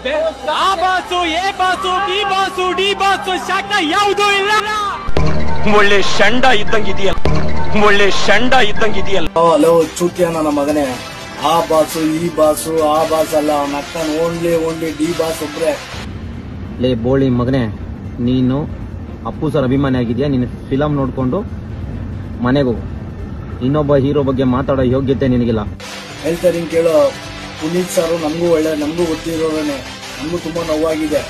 ಬರುತ್ತೆ. ಆ boss, A boss, B boss, D boss, ಶಾಖ ಯಾವುದೂ ಇಲ್ಲ. ಒಳ್ಳೆ ಶಂಡ ಇದ್ದಂಗಿದೆಯಲ್ಲ, ಒಳ್ಳೆ ಶಂಡ ಇದ್ದಂಗಿದೆಯಲ್ಲ. ಹಲೋ ಚೂತಿಯ ನನ್ನ ಮಗನೇ, ಆ ಬಾಸು ಈ ಬಾಸು ಆ ಬಾಸ್ ಅಲ್ಲ, ಅವನ ಅಕ್ಕನ ಓನ್ಲಿ ಡಿ ಬಾಸ್ ಒಬ್ರೆ. ಲೇ ಬೋಳಿ ಮಗನೇ, ನೀನು ಅಪ್ಪು ಸರ್ ಅಭಿಮಾನಿ ಆಗಿದ್ಯಾ? ನೀನು ಫಿಲಮ್ ನೋಡ್ಕೊಂಡು ಮನೆಗೆ ಹೋಗು. ಇನ್ನೊಬ್ಬ ಹೀರೋ ಬಗ್ಗೆ ಮಾತಾಡೋ ಯೋಗ್ಯತೆ ನಿನಗಿಲ್ಲ. ಹೇಳ್ತಾರೆ ಕೇಳೋ, ಪುನೀತ್ ಸರ್ ನಮಗೂ ನಮಗೂ ಗೊತ್ತಿರೋನೇ, ನಮಗೂ ತುಂಬಾ ನೋವಾಗಿದೆ.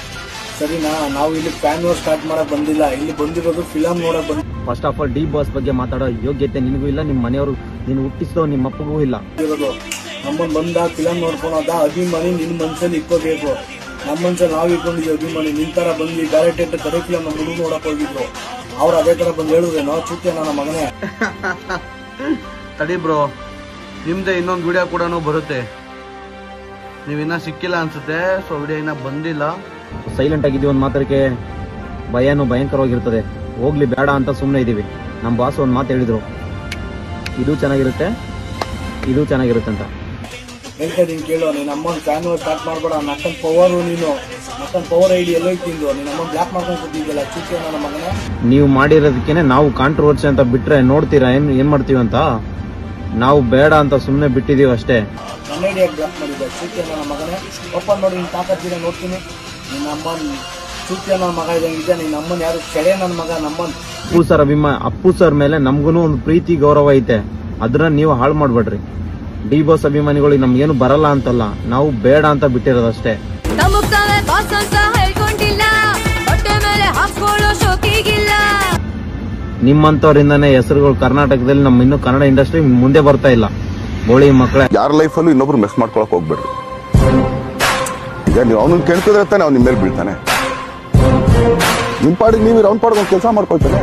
ಸರಿನಾ? ನಾವು ಇಲ್ಲಿ ಫ್ಯಾನ್ ವಾರ್ ಸ್ಟಾರ್ಟ್ ಮಾಡಕ್ ಬಂದಿಲ್ಲ, ಇಲ್ಲಿ ಬಂದಿರೋದು ಫಿಲಮ್ ನೋಡಕ್ ಬಂದ. First of all D boss ಬಗ್ಗೆ ಮಾತಾಡೋ ಯೋಗ್ಯತೆ ನಿನಗೂ ಇಲ್ಲ, ನಿಮ್ಮ ಮನೆಯವರು ನೀನು ಹುಟ್ಟಿಸಿದೋ ನಿಮ್ಮ ಅಪ್ಪಗೂ ಇಲ್ಲ. ನಮ್ಮನ್ ಬಂದ ಫಿಲಮ್ ನೋಡ್ಕೊಳೋದ ಅಭಿಮಾನಿ ನಿನ್ ಮನ್ಸಲ್ಲಿ ಇಕ್ಕೋಬೇಕು. ನಮ್ಮ ಮನ್ಸಲ್ಲಿ ನಾವ್ ಇಟ್ಕೊಂಡಿದ್ವಿ ಅಭಿಮಾನಿ. ನಿನ್ ತರ ಬಂದು ಡೈರೆಕ್ಟ್ ಕಡೆ ಫಿಲಮ್ ನಮ್ಮ ಹುಡುಗ ನೋಡಕ್ ಹೋಗಿದ್ರು, ಅವ್ರು ಅದೇ ತರ ಬಂದು ಹೇಳಿದ್ರೇನೋ ಚೂತಿಯ ನನ್ನ ಮಗನೇ. ತಡಿ ಬ್ರೋ, ನಿಮ್ದೆ ಇನ್ನೊಂದು ವಿಡಿಯೋ ಕೂಡ ಬರುತ್ತೆ, ನೀವಿನ್ನ ಸಿಕ್ಕಿಲ್ಲ ಅನ್ಸುತ್ತೆ. ಸೊ ವಿಡಿಯೋ ಇನ್ನ ಬಂದಿಲ್ಲ. ಸೈಲೆಂಟ್ ಆಗಿದ್ದೀವಿ ಒಂದು ಮಾತ್ರಕ್ಕೆ ಭಯನೂ ಭಯಂಕರವಾಗಿರ್ತದೆ. ಹೋಗ್ಲಿ ಬೇಡ ಅಂತ ಸುಮ್ಮನೆ ಇದ್ದೀವಿ. ನಮ್ಮ ಬಾಸ್ ಒಂದು ಮಾತು ಹೇಳಿದ್ರು, ಇದು ಚೆನ್ನಾಗಿರುತ್ತೆ ಇದು ಚೆನ್ನಾಗಿರುತ್ತೆ ಅಂತ. ಹೇಳ್ತಾ ಕೇಳೋ, ನೀನ್ ಅಮ್ಮನ್ ಫ್ಯಾನ್ ವಾರ್ ಸ್ಟಾರ್ಟ್ ಮಾಡ್ಬೇಡ. ನಕ್ಕನ್ ಪವರ್ ನೀನು, ನಕ್ಕನ್ ಪವರ್ ಐಡಿ ಎಲ್ಲ ತಿಂದು ನೀನ್ ಅಮ್ಮನ್ ಬ್ಲಾಕ್ ಮಾಡ್ಕೊಂಡು ಕೂತಿದ್ದಲ್ಲ ಚೂತಿಯ ನನ್ನ ಮಗನೇ. ನೀವು ಮಾಡಿರೋದಕ್ಕೇನೆ ನಾವು ಕಾಂಟ್ರವರ್ಸಿ ಅಂತ ಬಿಟ್ರೆ ನೋಡ್ತೀರಾ ಏನ್ ಮಾಡ್ತೀವಿ ಅಂತ. ನಾವು ಬೇಡ ಅಂತ ಸುಮ್ಮನೆ ಬಿಟ್ಟಿದೀವಿ ಅಷ್ಟೇ. ನನ್ನ ಐಡಿಯಾಗಿ ಬ್ಲಾಕ್ ಮಾಡಿದ್ದೆ ಚೂತಿಯ ನನ್ನ ಮಗನೇ. ಓಪನ್ ನೋಡಿ, ನಿನ್ ತಾಕತ್ತಿರ ನೋಡ್ತೀನಿ. ನಿನ್ನ ಅಮ್ಮನ್ ಚೂತಿಯ ನನ್ನ ಮಗ ಇದ್ದಂಗಿದೆ. ನಿನ್ನ ಅಮ್ಮನ್ ಯಾರು ಕೆಡೆ ನನ್ನ ಮಗ. ನಮ್ಮನ್ ಅಪ್ಪು ಸರ್ ಮೇಲೆ ನಮ್ಗೂ ಒಂದು ಪ್ರೀತಿ ಗೌರವ ಐತೆ, ಅದನ್ನ ನೀವು ಹಾಳು ಮಾಡ್ಬೇಡ್ರಿ. ಡಿ ಬಾಸ್ ಅಭಿಮಾನಿಗಳಿಗೆ ನಮ್ಗೇನು ಬರಲ್ಲ ಅಂತಲ್ಲ, ನಾವು ಬೇಡ ಅಂತ ಬಿಟ್ಟಿರೋದಷ್ಟೇ. ನಿಮ್ಮಂತವರಿಂದಾನೇ ಹೆಸರುಗಳು ಕರ್ನಾಟಕದಲ್ಲಿ ನಮ್ಮ ಇನ್ನೂ ಕನ್ನಡ ಇಂಡಸ್ಟ್ರಿ ಮುಂದೆ ಬರ್ತಾ ಇಲ್ಲ. ಬೋಳಿ ಮಕ್ಕಳೇ, ಯಾರ ಲೈಫಲ್ಲೂ ಇನ್ನೊಬ್ರು ಮಿಸ್ ಮಾಡ್ಕೊಳಕ್ ಹೋಗ್ಬೇಡ್ರಿ. ಈಗ ನೀವು ಅವನನ್ನ ಕೇಳ್ತಿದ್ರೆ ತಾನೆ ಅವ್ನ ನಿಮ್ಮ ಮೇಲೆ ಬೀಳ್ತಾನೆ. ನಿಮ್ ಪಾಡಿಗೆ ನೀವು ಅವ್ನ ಪಾಡಿಗೆ ಒಂದು ಕೆಲಸ ಮಾಡ್ಕೊಳ್ತಾನೆ.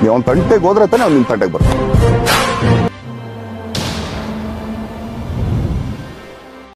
ನೀವು ಅವ್ನ ತಂಟೆಗೆ ಹೋದ್ರೆ ತಾನೆ ಅವ್ನು ನಿಮ್ ತಂಟೆಗೆ ಬರ್ತಾನೆ.